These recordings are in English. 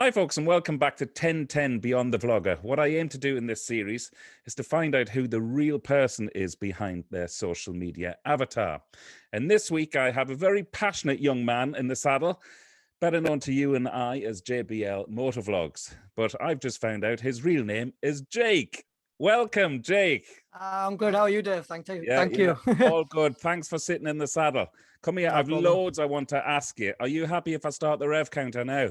Hi folks, and welcome back to 1010 Beyond the Vlogger. What I aim to do in this series is to find out who the real person is behind their social media avatar. And this week I have a very passionate young man in the saddle, better known to you and I as JBL Motovlogs. But I've just found out his real name is Jake. Welcome, Jake. I'm good. How are you, Dave? Thank you. All good. Thanks for sitting in the saddle. Come here. No I've problem. loads I want to ask you. Are you happy if I start the rev counter now?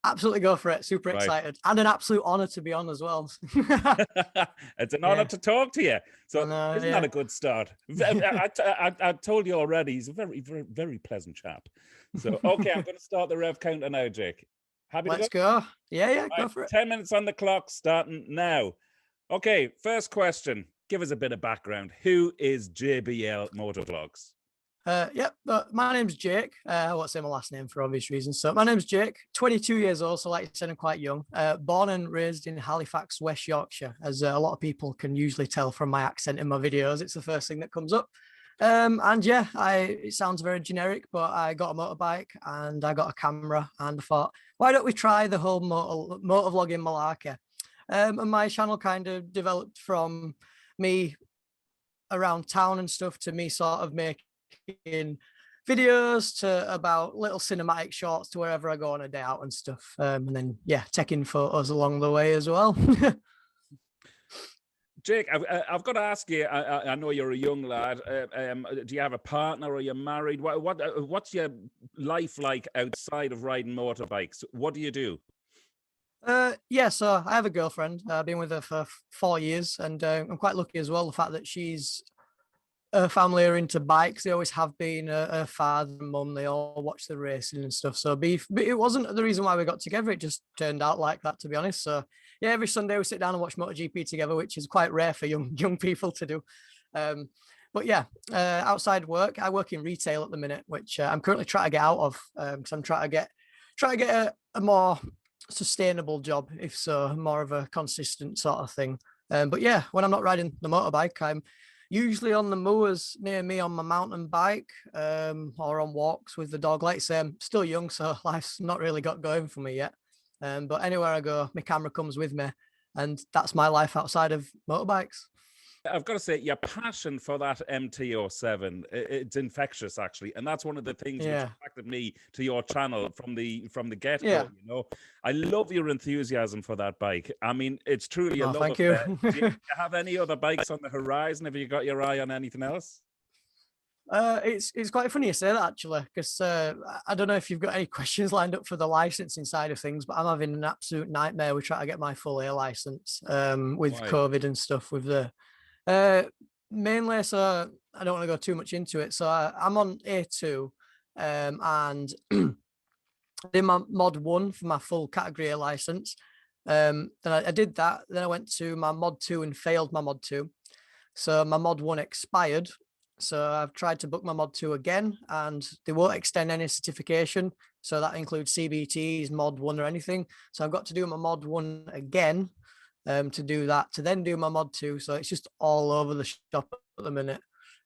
Absolutely, go for it. Super Right. excited, and an absolute honor to be on as well. It's an honor to talk to you. So isn't that a good start? I told you already, he's a very, very, very pleasant chap. So, okay, I'm going to start the rev counter now, Jake. Happy Let's to go? Yeah, Right, go for it. 10 minutes on the clock, starting now. Okay, first question. Give us a bit of background. Who is JBL Motovlogs? My name's Jake. I won't say my last name for obvious reasons. So my name's Jake, 22 years old. So like you said, I'm quite young. Born and raised in Halifax, West Yorkshire, as a lot of people can usually tell from my accent in my videos. It's the first thing that comes up. And yeah, it sounds very generic, but I got a motorbike and I got a camera, and I thought, why don't we try the whole motovlogging malarkey? And my channel kind of developed from me around town and stuff to me sort of making videos to about little cinematic shorts to wherever I go on a day out and stuff. And then, yeah, taking photos along the way as well. Jake, I've got to ask you, I know you're a young lad. Do you have a partner, or are you married? What's your life like outside of riding motorbikes? What do you do? So I have a girlfriend. I've been with her for 4 years, and I'm quite lucky as well. The fact that her family are into bikes. They always have been. Her father and mum, they all watch the racing and stuff. So but it wasn't the reason why we got together. It just turned out like that, to be honest. So yeah, every Sunday we sit down and watch MotoGP together, which is quite rare for young people to do. But yeah, outside work, I work in retail at the minute, which I'm currently trying to get out of, because I'm trying to get a more sustainable job, if so, more of a consistent sort of thing. But yeah, when I'm not riding the motorbike, I'm usually on the moors near me on my mountain bike, or on walks with the dog. Like I say, I'm still young, so life's not really got going for me yet. But anywhere I go, my camera comes with me, and that's my life outside of motorbikes. I've got to say, your passion for that MT-07, it's infectious, actually, and that's one of the things which attracted me to your channel from the get-go. Yeah. You know, I love your enthusiasm for that bike. I mean, it's truly a love thank affair. you. Do you have any other bikes on the horizon? Have you got your eye on anything else? It's quite funny you say that, actually, because I don't know if you've got any questions lined up for the licensing side of things, but I'm having an absolute nightmare with trying to get my full A license with COVID and stuff with the mainly, so I don't want to go too much into it. So I'm on A2, and I did my mod 1 for my full category A license. Then I did that. Then I went to my mod 2 and failed my mod 2. So my mod 1 expired. So I've tried to book my mod 2 again, and they won't extend any certification. So that includes CBTs, mod 1 or anything. So I've got to do my mod 1 again, to do that, to then do my mod 2. So it's just all over the shop at the minute.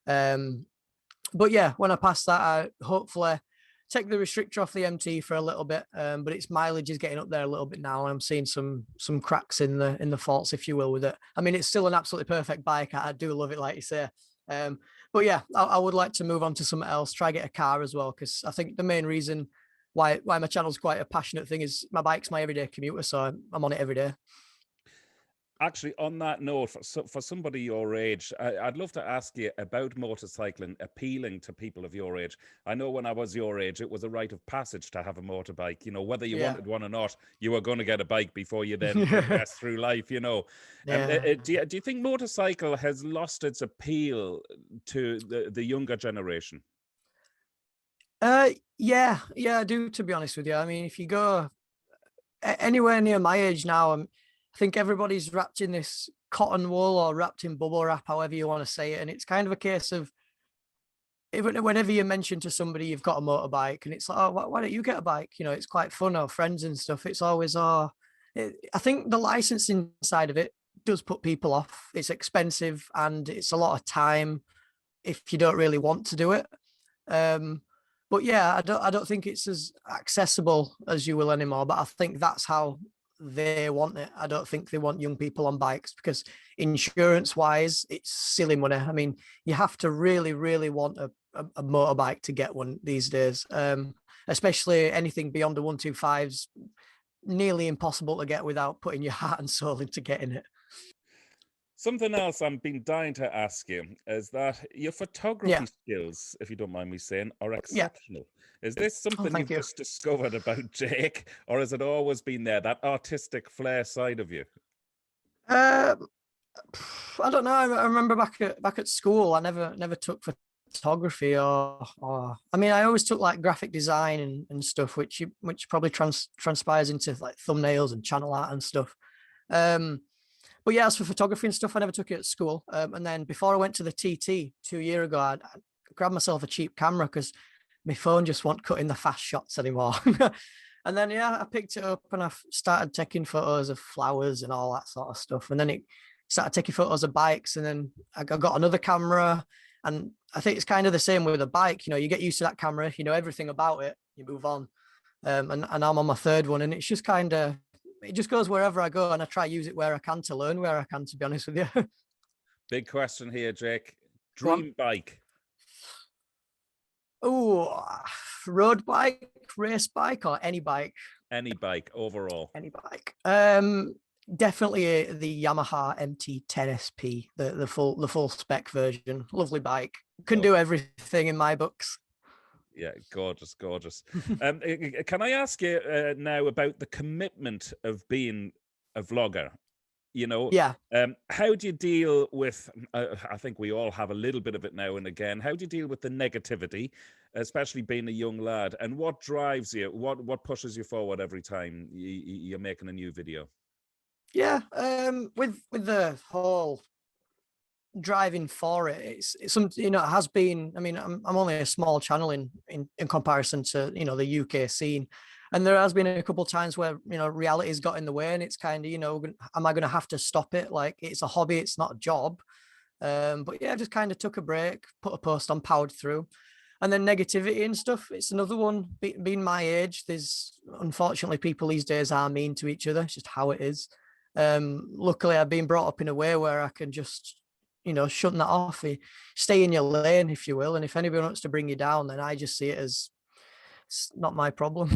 But yeah, when I pass that, I hopefully take the restrictor off the MT for a little bit. But its mileage is getting up there a little bit now, and I'm seeing some cracks in the faults, if you will, with it. I mean, it's still an absolutely perfect bike. I do love it, like you say. But yeah, I would like to move on to something else, try get a car as well, because I think the main reason why my channel's quite a passionate thing is my bike's my everyday commuter, so I'm on it every day. Actually, on that note, for somebody your age, I'd love to ask you about motorcycling appealing to people of your age. I know when I was your age, it was a rite of passage to have a motorbike. You know, whether you wanted one or not, you were going to get a bike before you then progress through life, you know. Do you think motorcycle has lost its appeal to the younger generation? Yeah, I do, to be honest with you. I mean, if you go anywhere near my age now, I think everybody's wrapped in this cotton wool or wrapped in bubble wrap, however you want to say it. And it's kind of a case of, whenever you mention to somebody you've got a motorbike, and it's like, oh, why don't you get a bike? You know, it's quite fun, or friends and stuff. It's always, I think the licensing side of it does put people off. It's expensive and it's a lot of time if you don't really want to do it. But yeah, I don't think it's as accessible as you will anymore. But I think that's how they want it. I don't think they want young people on bikes because insurance wise, it's silly money. I mean, you have to really, really want a motorbike to get one these days. Especially anything beyond the 125s, nearly impossible to get without putting your heart and soul into getting it. Something else I'm been dying to ask you is that your Yeah, photography skills, if you don't mind me saying, are yeah. exceptional. Is this Oh, something thank you've you. just discovered about Jake, or has it always been there, that artistic flair side of you? Uh, I don't know. I remember back at school, I never took photography or I mean, I always took like graphic design and stuff, which probably transpires into like thumbnails and channel art and stuff. Um, but yeah, as for photography and stuff, I never took it at school. And then before I went to the TT 2 years ago, I grabbed myself a cheap camera because my phone just wasn't cutting the fast shots anymore. And then yeah, I picked it up and I started taking photos of flowers and all that sort of stuff. And then it started taking photos of bikes, and then I got another camera. And I think it's kind of the same with a bike. You know, you get used to that camera, you know everything about it, you move on. And I'm on my third one, and it's just kind of it just goes wherever I go, and I try use it where I can to learn where I can. To be honest with you, Big question here, Jake. go on. Dream bike, Oh, road bike, race bike, or any bike? any bike overall. Any bike. Definitely the Yamaha MT-10 SP, the full spec version. Lovely bike. Can God, do everything in my books. yeah, gorgeous, gorgeous. Can I ask you now about the commitment of being a vlogger? You know, Yeah. how do you deal with, I think we all have a little bit of it now and again. How do you deal with the negativity, especially being a young lad? And what drives you? What pushes you forward every time you're making a new video? Yeah. With the whole driving for it, it's some, you know, it has been, I mean, I'm only a small channel in comparison to, you know, the UK scene. And there has been a couple of times where, you know, reality's got in the way, and it's kind of, you know, am I going to have to stop it? Like, it's a hobby, it's not a job. But yeah, I just kind of took a break, put a post on, powered through. And then negativity and stuff, it's another one. Being my age, there's unfortunately people these days are mean to each other. It's just how it is. Luckily, I've been brought up in a way where I can just, you know, shut that off. Stay in your lane, if you will. And if anybody wants to bring you down, then I just see it as it's not my problem.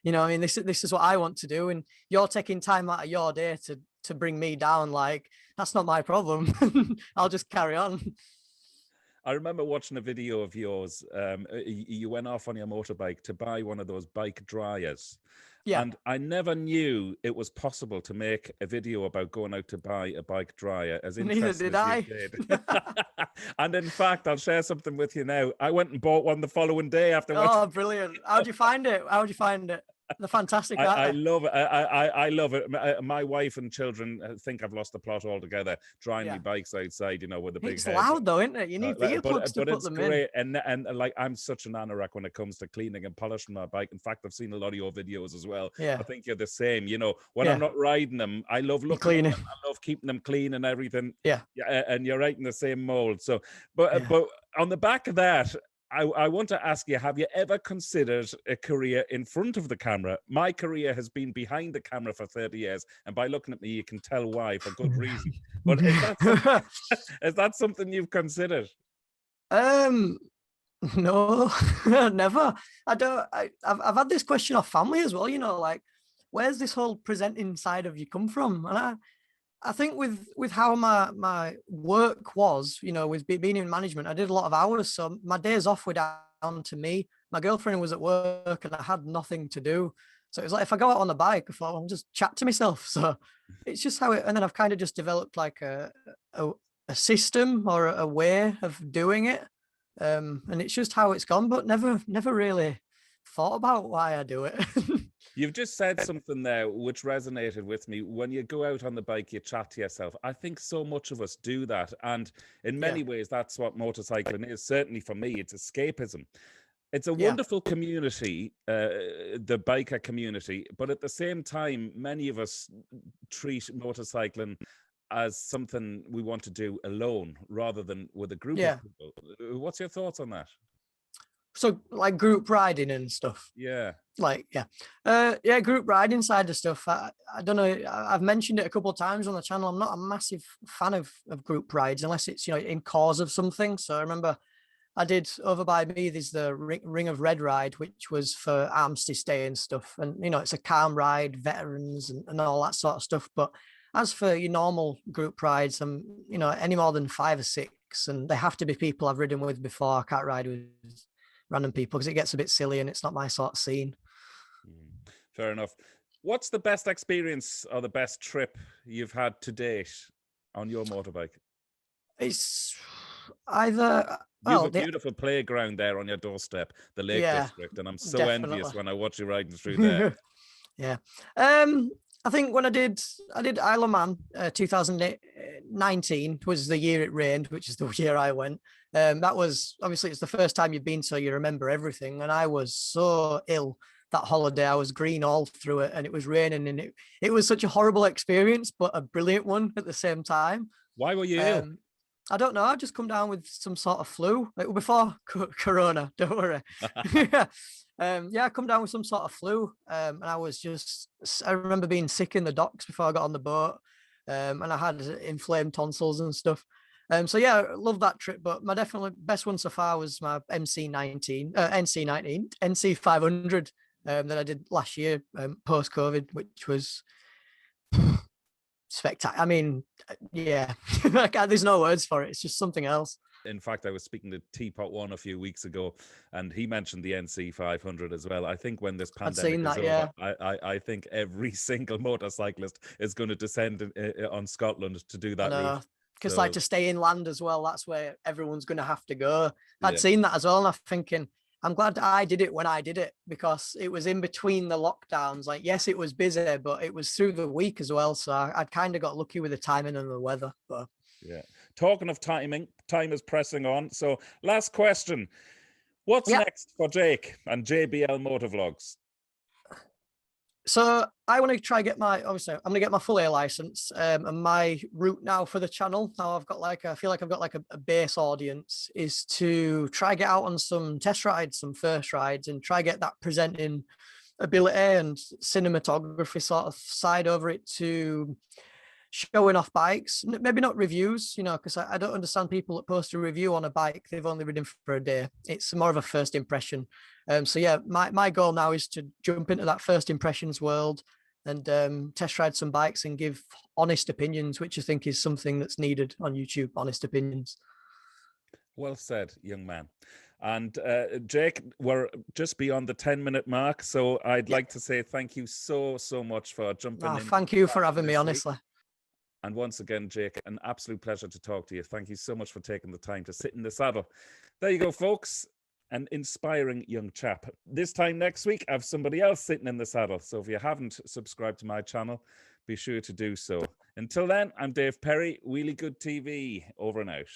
You know, I mean, this is what I want to do, and you're taking time out of your day to bring me down. Like, that's not my problem. I'll just carry on. I remember watching a video of yours. You went off on your motorbike to buy one of those bike dryers. Yeah, And I never knew it was possible to make a video about going out to buy a bike dryer, as neither interesting did as you I. did. And in fact, I'll share something with you now. I went and bought one the following day after watching. Oh, brilliant! How'd you find it? How'd you find it? They're fantastic, aren't I they? love it. I love it. My wife and children think I've lost the plot altogether, drying me Yeah, bikes outside, you know, with a big it's head. loud though, isn't it? You need earplugs to But put it's them in. great, and like I'm such an anorak when it comes to cleaning and polishing my bike. In fact, I've seen a lot of your videos as well. I Yeah, think you're the same. You know, when I'm yeah. not riding them, I love You looking at clean it. them. I love keeping them clean and everything. Yeah, Yeah, and you're right in the same mold. So, yeah. but on the back of that, I want to ask you, have you ever considered a career in front of the camera? My career has been behind the camera for 30 years, and by looking at me, you can tell why, for good reason. But is that something, is that something you've considered? um, no, never. I don't. I've had this question off family as well. You know, like, where's this whole presenting side of you come from? And I think with how my work was, you know, with being in management, I did a lot of hours, so my days off were down to me. My girlfriend was at work, and I had nothing to do. So it was like if I go out on the bike, I thought I'll just chat to myself. So it's just how it. And then I've kind of just developed like a, a system or a way of doing it, and it's just how it's gone. But never really thought about why I do it. You've just said something there which resonated with me. When you go out on the bike, you chat to yourself. I think so much of us do that. And in Yeah, many ways, that's what motorcycling is. Certainly for me, it's escapism. It's a yeah, wonderful community, the biker community, but at the same time, many of us treat motorcycling as something we want to do alone rather than with a group of yeah. people. What's your thoughts on that? So like group riding and stuff. Yeah. Like, yeah, group riding side of stuff. I don't know. I've mentioned it a couple of times on the channel. I'm not a massive fan of group rides unless it's, in cause of something. So I remember I did over by me, there's the Ring of Red ride, which was for Armistice Day and stuff. And, it's a calm ride, veterans and all that sort of stuff. But as for your normal group rides, any more than 5 or 6, and they have to be people I've ridden with before. I can't ride with random people because it gets a bit silly and it's not my sort of scene. Fair enough. What's the best experience or the best trip you've had to date on your motorbike? It's either You have a beautiful playground there on your doorstep, the Lake District, and I'm so envious when I watch you riding through there. Yeah. I think when I did Isle of Man, 2019 was the year it rained, which is the year I went. That was obviously it's the first time you've been, so you remember everything. And I was so ill that holiday. I was green all through it, and it was raining, and it was such a horrible experience, but a brilliant one at the same time. Why were you ill? I don't know. I just come down with some sort of flu. It was before Corona. Don't worry. I come down with some sort of flu, and I remember being sick in the docks before I got on the boat, and I had inflamed tonsils and stuff. So yeah, I love that trip. But my definitely best one so far was my NC 500 that I did last year, post COVID, which was spectacular. I mean, yeah, there's no words for it. It's just something else. In fact, I was speaking to Teapot One a few weeks ago, and he mentioned the NC 500 as well. I think when this pandemic is over, I think every single motorcyclist is going to descend on Scotland to do that route. Because like to stay inland as well, that's where everyone's going to have to go. I'd seen that as well, and I'm thinking, I'm glad I did it when I did it, because it was in between the lockdowns. Like, yes, it was busy, but it was through the week as well. So I'd kind of got lucky with the timing and the weather. But yeah. Talking of timing, time is pressing on. So last question. What's next for Jake and JBL Motovlogs? So I want to try get I'm going to get my full A license, and my route now for the channel. Now I feel like I've got like a base audience, is to try get out on some test rides, some first rides, and try get that presenting ability and cinematography sort of side over it to showing off bikes. Maybe not reviews, because I don't understand people that post a review on a bike they've only ridden for a day. It's more of a first impression. So yeah, my goal now is to jump into that first impressions world and test ride some bikes and give honest opinions, which I think is something that's needed on YouTube. Honest opinions. Well said, young man. And Jake, we're just beyond the 10-minute mark, so I'd like to say thank you so much for jumping in. Thank you for having me, honestly. And once again, Jake, an absolute pleasure to talk to you. Thank you so much for taking the time to sit in the saddle. There you go, folks. An inspiring young chap. This time next week, I have somebody else sitting in the saddle. So if you haven't subscribed to my channel, be sure to do so. Until then, I'm Dave Perry, Wheelie Good TV. Over and out.